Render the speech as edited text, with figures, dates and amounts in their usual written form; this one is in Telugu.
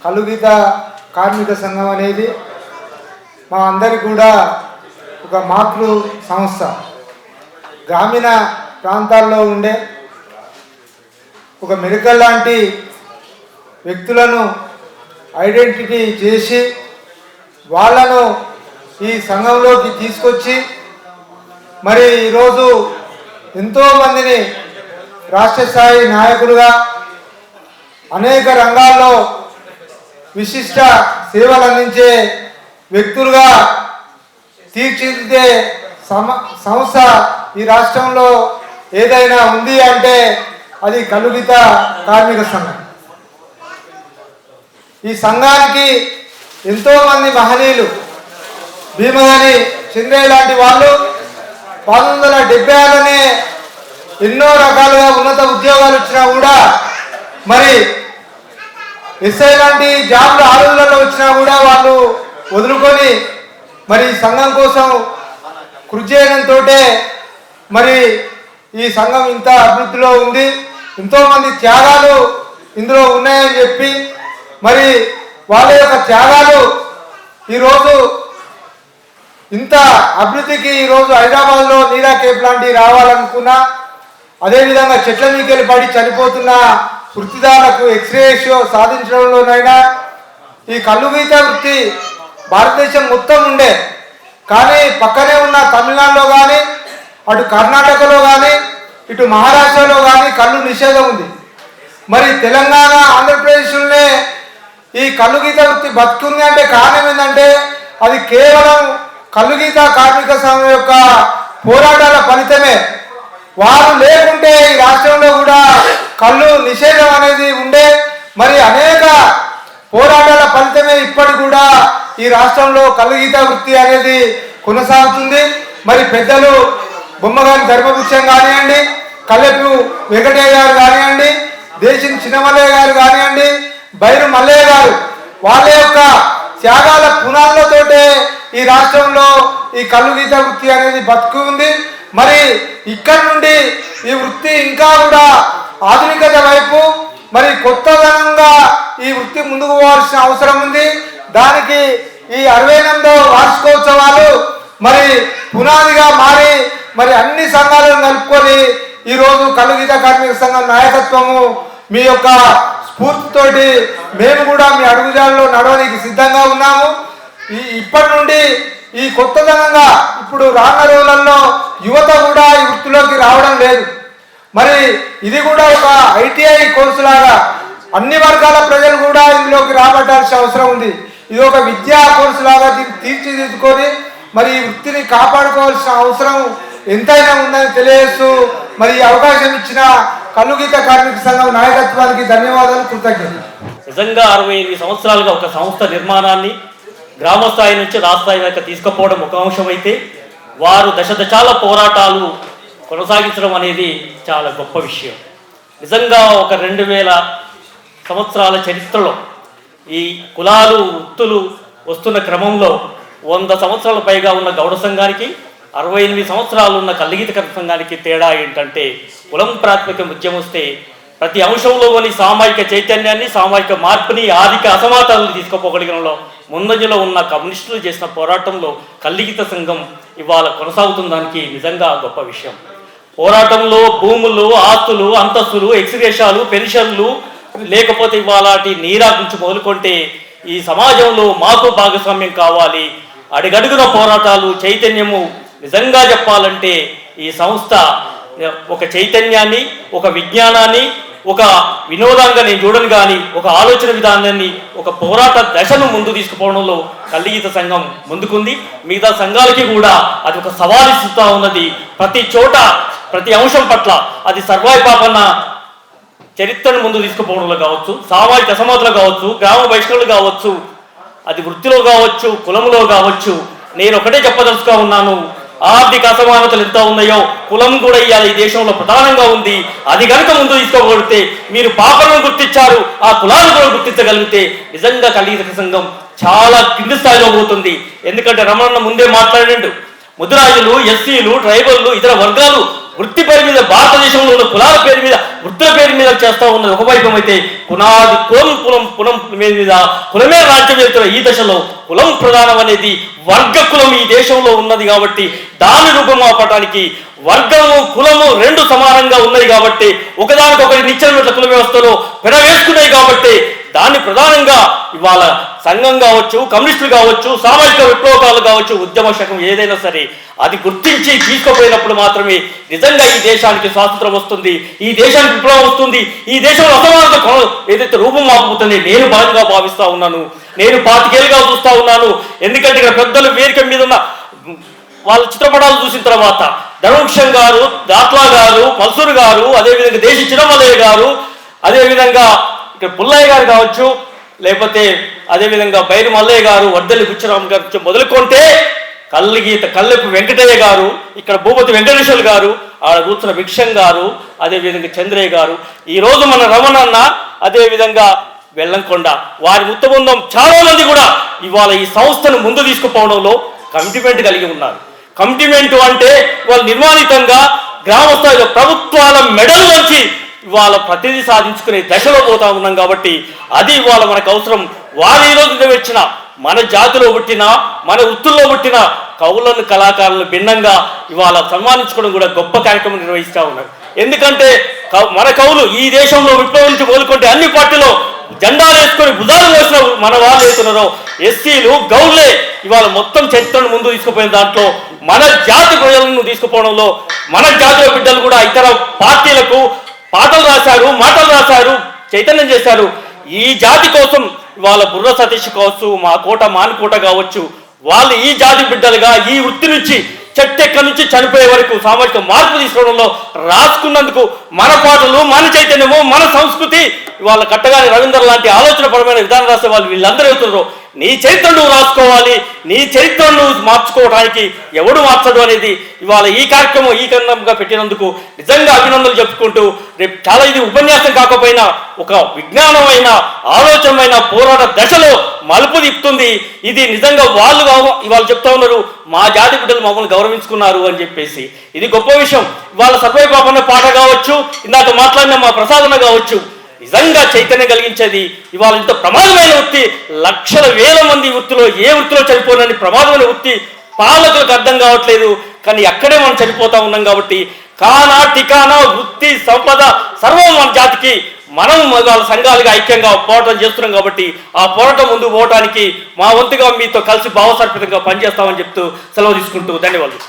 కలుగీత కార్మిక సంఘం అనేది మా అందరికి కూడా ఒక మాతృ సంస్థ. గ్రామీణ ప్రాంతాల్లో ఉండే ఒక మెడికల్ లాంటి వ్యక్తులను ఐడెంటిటీ చేసి వాళ్ళను ఈ సంఘంలోకి తీసుకొచ్చి మరి ఈరోజు ఎంతోమందిని రాష్ట్ర స్థాయి నాయకులుగా అనేక రంగాల్లో విశిష్ట సేవలు అందించే వ్యక్తులుగా తీర్చిదిద్దే సంస్థ ఈ రాష్ట్రంలో ఏదైనా ఉంది అంటే అది కలుగీత కార్మిక సంఘం. ఈ సంఘానికి ఎంతోమంది మహనీయులు, భీమగాని చంద్రయ్య లాంటి వాళ్ళు 1976లోనే ఎన్నో రకాలుగా ఉన్నత ఉద్యోగాలు వచ్చినా కూడా మరి ఎస్ఐ లాంటి జాబ్లు 6 వచ్చినా కూడా వాళ్ళు వదులుకొని మరి సంఘం కోసం కృషి చేయడంతో మరి ఈ సంఘం ఇంత అభివృద్ధిలో ఉంది. ఎంతోమంది త్యాగాలు ఇందులో ఉన్నాయని చెప్పి మరి వాళ్ళ యొక్క త్యాగాలు ఈరోజు ఇంత అభివృద్ధికి ఈరోజు హైదరాబాద్లో నీరా కేఫ్ లాంటివి రావాలనుకున్నా, అదేవిధంగా చెట్ల మీకెళ్ళి పడి చనిపోతున్న వృత్తిదారులకు ఎక్స్రేషియో సాధించడంలోనైనా ఈ కలుగీత వృత్తి భారతదేశం మొత్తం ఉండే, కానీ పక్కనే ఉన్న తమిళనాడులో కానీ, అటు కర్ణాటకలో కానీ, ఇటు మహారాష్ట్రలో కానీ కళ్ళు నిషేధం ఉంది. మరి తెలంగాణ, ఆంధ్రప్రదేశ్లోనే ఈ కలుగీత వృత్తి బతుకుంది అంటే కారణం ఏంటంటే అది కేవలం కలుగీత కార్మిక సంఘం యొక్క పోరాటాల ఫలితమే. వారు లేకుంటే ఈ రాష్ట్రంలో కూడా కళ్ళు నిషేధం అనేది ఉండే. మరి అనేక పోరాటాల ఫలితమే ఇప్పటికి కూడా ఈ రాష్ట్రంలో కలుగీత వృత్తి అనేది కొనసాగుతుంది. మరి పెద్దలు బొమ్మగాని ధర్మభూషణ్ కానివ్వండి, కల్లెపు వెంకటయ్య గారు కానివ్వండి, దేశం చిన్నమల్లయ్య గారు కానివ్వండి, బైరు మల్లయ్య గారు, వాళ్ళ యొక్క త్యాగాల పునాదులతోటే ఈ రాష్ట్రంలో ఈ కలుగీత వృత్తి అనేది బతుకు ఉంది. మరి ఇక్కడ నుండి ఈ వృత్తి ఇంకా కూడా ఆధునికత వైపు మరి కొత్తదనంగా ఈ వృత్తి ముందుకు పోవాల్సిన అవసరం ఉంది. దానికి ఈ 68వ వార్షికోత్సవాలు మరి పునాదిగా మారి మరి అన్ని సంఘాలను కలుపుకొని ఈరోజు కలుగీత కార్మిక సంఘం నాయకత్వము మీ యొక్క స్ఫూర్తితోటి మేము కూడా మీ అడుగుజాడలో నడవడానికి సిద్ధంగా ఉన్నాము. ఇప్పటి నుండి ఈ కొత్తదనంగా ఇప్పుడు రానున్న రోజులలో యువత కూడా ఈ వృత్తిలోకి రావడం లేదు. మరి ఇది కూడా ఒక ఐటీఐ కోర్సు లాగా అన్ని వర్గాల ప్రజలు కూడా ఇందులోకి రాబట్టాల్సిన అవసరం ఉంది. ఇది ఒక విద్యా కోర్సు లాగా తీర్చిదిద్దుకొని మరి ఈ వృత్తిని కాపాడుకోవాల్సిన అవసరం ఎంతైనా ఉందని తెలియజేస్తూ మరి ఈ అవకాశం ఇచ్చిన కలుగీత కార్మిక సంఘం నాయకత్వానికి ధన్యవాదాలు, కృతజ్ఞతలు. నిజంగా 68 సంవత్సరాలుగా ఒక సంస్థ నిర్మాణాన్ని గ్రామ స్థాయి నుంచి రాష్ట్ర స్థాయి వరకు తీసుకుపోవడం ఒక అంశం అయితే, వారు దశదశాల పోరాటాలు కొనసాగించడం అనేది చాలా గొప్ప విషయం. నిజంగా ఒక 2000 సంవత్సరాల చరిత్రలో ఈ కులాలు వృత్తులు వస్తున్న క్రమంలో 100 సంవత్సరాల పైగా ఉన్న గౌడ సంఘానికి 68 సంవత్సరాలు ఉన్న కలుగీత కార్మిక సంఘానికి తేడా ఏంటంటే, కులం ప్రాతిపదిక ఉద్యమం వస్తే ప్రతి అంశంలోని సామాజిక చైతన్యాన్ని, సామాజిక మార్పుని, ఆర్థిక అసమానతలను తీసుకుపోగలిగడంలో ముందంజలో ఉన్న కమ్యూనిస్టులు చేసిన పోరాటంలో కలుగీత సంఘం ఇవాళ కొనసాగుతుందానికి నిజంగా గొప్ప విషయం. పోరాటంలో భూములు, ఆస్తులు, అంతస్తులు, ఎక్స్గ్రేషాలు, పెన్షన్లు, లేకపోతే ఇవాళ నీరా గురించి మొదలుకొంటే ఈ సమాజంలో మాకు భాగస్వామ్యం కావాలి, అడుగడుగున పోరాటాలు, చైతన్యము. నిజంగా చెప్పాలంటే ఈ సంస్థ ఒక చైతన్యాన్ని, ఒక విజ్ఞానాన్ని, ఒక వినోదంగా నేను చూడను కానీ ఒక ఆలోచన విధానాన్ని, ఒక పోరాట దశను ముందు తీసుకుపోవడంలో కలుగీత సంఘం ముందుకుంది. మిగతా సంఘాలకి కూడా అది ఒక సవాలు ఇస్తూ ఉన్నది. ప్రతి చోట ప్రతి అంశం పట్ల అది సర్వాయి పాపన్న చరిత్రను ముందు తీసుకుపోవడంలో కావచ్చు, సామాజిక అసమానతలు కావచ్చు, గ్రామ బహిష్కరణలు కావచ్చు, అది వృత్తిలో కావచ్చు, కులంలో కావచ్చు. నేను ఒకటే చెప్పదలుచుగా ఉన్నాను, ఆర్థిక అసమానతలు ఎంత ఉన్నాయో కులం కూడా ఇవాళ ఈ దేశంలో ప్రధానంగా ఉంది. అది కనుక ముందు తీసుకోగలిగితే, మీరు పాపలను గుర్తించారు, ఆ కులాలను కూడా గుర్తించగలిగితే నిజంగా కలుగీత సంఘం చాలా కింది స్థాయిలో పోతుంది. ఎందుకంటే రమణన్న ముందే మాట్లాడిండు, ముద్రాజులు, ఎస్సీలు, ట్రైబల్లు, ఇతర వర్గాలు వృత్తి పేరు మీద భారతదేశంలో ఉన్న కులాల పేరు మీద వృత్తుల పేరు మీద చేస్తూ ఉన్నది ఒకవైపు అయితే పునాది కులం మీద కులమే రాజ్యం వెళ్తున్న ఈ దశలో కులం ప్రధానం అనేది వర్గ కులం ఈ దేశంలో ఉన్నది కాబట్టి దాని రూపమాపటానికి వర్గము కులము రెండు సమానంగా ఉన్నాయి కాబట్టి ఒకదానికొకటి నిత్యమైన కుల వ్యవస్థలో పెనవేసుకున్నాయి కాబట్టి దాన్ని ప్రధానంగా ఇవాళ సంఘం కావచ్చు, కమ్యూనిస్టులు కావచ్చు, సామాజిక విప్లవకాలు కావచ్చు, ఉద్యమ శాఖం ఏదైనా సరే అది గుర్తించి తీసుకుపోయినప్పుడు మాత్రమే నిజంగా ఈ దేశానికి స్వాతంత్రం వస్తుంది, ఈ దేశానికి విప్లవం వస్తుంది, ఈ దేశంలో అసమానత ఏదైతే రూపం మాపుతుంది నేను బలంగా భావిస్తా ఉన్నాను. నేను 25 ఏళ్ళుగా చూస్తా ఉన్నాను. ఎందుకంటే ఇక్కడ పెద్దలు వేదిక మీద ఉన్న వాళ్ళ చిత్రపటాలు చూసిన తర్వాత ధర్మవృక్షం గారు, దాట్లా గారు, మల్సూరు గారు, అదేవిధంగా దేశి చిన్నమల్లయ్య గారు, అదేవిధంగా ఇక్కడ పుల్లయ్య గారు కావచ్చు, లేకపోతే అదేవిధంగా బైరు మల్లయ్య గారు, వడ్డెల్లి బుచ్చరామ్ గారు మొదలుకొంటే కల్లెపు వెంకటయ్య గారు, ఇక్కడ భూపతి వెంకటేశ్వర గారు, ఆడ కూర్చున్న భిక్షం గారు, అదేవిధంగా చంద్రయ్య గారు, ఈరోజు మన రమణన్న, అదేవిధంగా వెల్లంకొండ వారి ముత్తబృందం చాలా మంది కూడా ఇవాళ ఈ సంస్థను ముందు తీసుకుపోవడంలో కమిట్మెంట్ కలిగి ఉన్నారు. కమిట్మెంట్ అంటే వాళ్ళు నిర్మాణితంగా గ్రామ స్థాయిలో ప్రభుత్వాల మెడల్ నుంచి ఇవాళ ప్రతిదీ సాధించుకునే దశలో పోతా ఉన్నాం కాబట్టి అది ఇవాళ మనకు అవసరం. వారు ఈరోజు వచ్చిన మన జాతిలో పుట్టిన మన వృత్తుల్లో పుట్టిన కవులను కళాకారులను భిన్నంగా ఇవాళ సన్మానించుకోవడం కూడా గొప్ప కార్యక్రమం నిర్వహిస్తూ ఉన్నారు. ఎందుకంటే మన కవులు ఈ దేశంలో విప్లవం నుంచి కోలుకుంటే అన్ని పార్టీలో జెండాలు వేసుకొని భుజాలు వేసిన మన వాళ్ళు వేస్తున్నారో ఎస్సీలు గౌళ్ళే ఇవాళ మొత్తం చరిత్రను ముందు తీసుకుపోయిన దాంట్లో మన జాతి ప్రజలను తీసుకుపోవడంలో మన జాతిలో బిడ్డలు కూడా ఇతర పార్టీలకు పాటలు రాశారు, మాటలు రాశారు, చైతన్యం చేశారు. ఈ జాతి కోసం వాళ్ళ బుర్ర సతీష్ కావచ్చు, మా కోట మానుకోట కావచ్చు, వాళ్ళు ఈ జాతి బిడ్డలుగా ఈ వృత్తి నుంచి చెట్టెక్క నుంచి చనిపోయే వరకు సామాజిక మార్పు తీసుకోవడంలో రాసుకున్నందుకు మన పాటలు, మన చైతన్యము, మన సంస్కృతి వాళ్ళ కట్టగాని రవీంద్ర లాంటి ఆలోచనపరమైన విధానం రాసే వాళ్ళు వీళ్ళందరూ అవుతున్నారు. నీ చరిత్ర నువ్వు రాసుకోవాలి, నీ చరిత్ర నువ్వు మార్చుకోవడానికి ఎవడు మార్చడు అనేది ఇవాళ ఈ కార్యక్రమం ఈ కన్నంగా పెట్టినందుకు నిజంగా అభినందనలు చెప్పుకుంటూ రేపు చాలా ఇది ఉపన్యాసం కాకపోయినా ఒక విజ్ఞానమైన ఆలోచనమైన పోరాట దశలో మలుపు తిప్పుతుంది. ఇది నిజంగా వాళ్ళు ఇవాళ చెప్తా ఉన్నారు మా జాతి బిడ్డలు మమ్మల్ని గౌరవించుకున్నారు అని చెప్పేసి ఇది గొప్ప విషయం. ఇవాళ సర్వై పాపన్న పాట కావచ్చు, ఇందాక మాట్లాడిన మా ప్రసాదన కావచ్చు, నిజంగా చైతన్యం కలిగించేది. ఇవాళ ఇంత ప్రమాదమైన వృత్తి, లక్షల వేల మంది వృత్తిలో ఏ వృత్తిలో చనిపోయినని ప్రమాదమైన వృత్తి పాలకులకు అర్థం కావట్లేదు. కానీ అక్కడే మనం చనిపోతా ఉన్నాం కాబట్టి కానా టికానా వృత్తి సంపద సర్వం మన జాతికి మనం వాళ్ళ సంఘాలుగా ఐక్యంగా పోరాటం చేస్తున్నాం కాబట్టి ఆ పోరాటం ముందు పోవడానికి మా వంతుగా మీతో కలిసి భావసర్పితంగా పనిచేస్తామని చెప్తూ సెలవు తీసుకుంటూ ధన్యవాదాలు.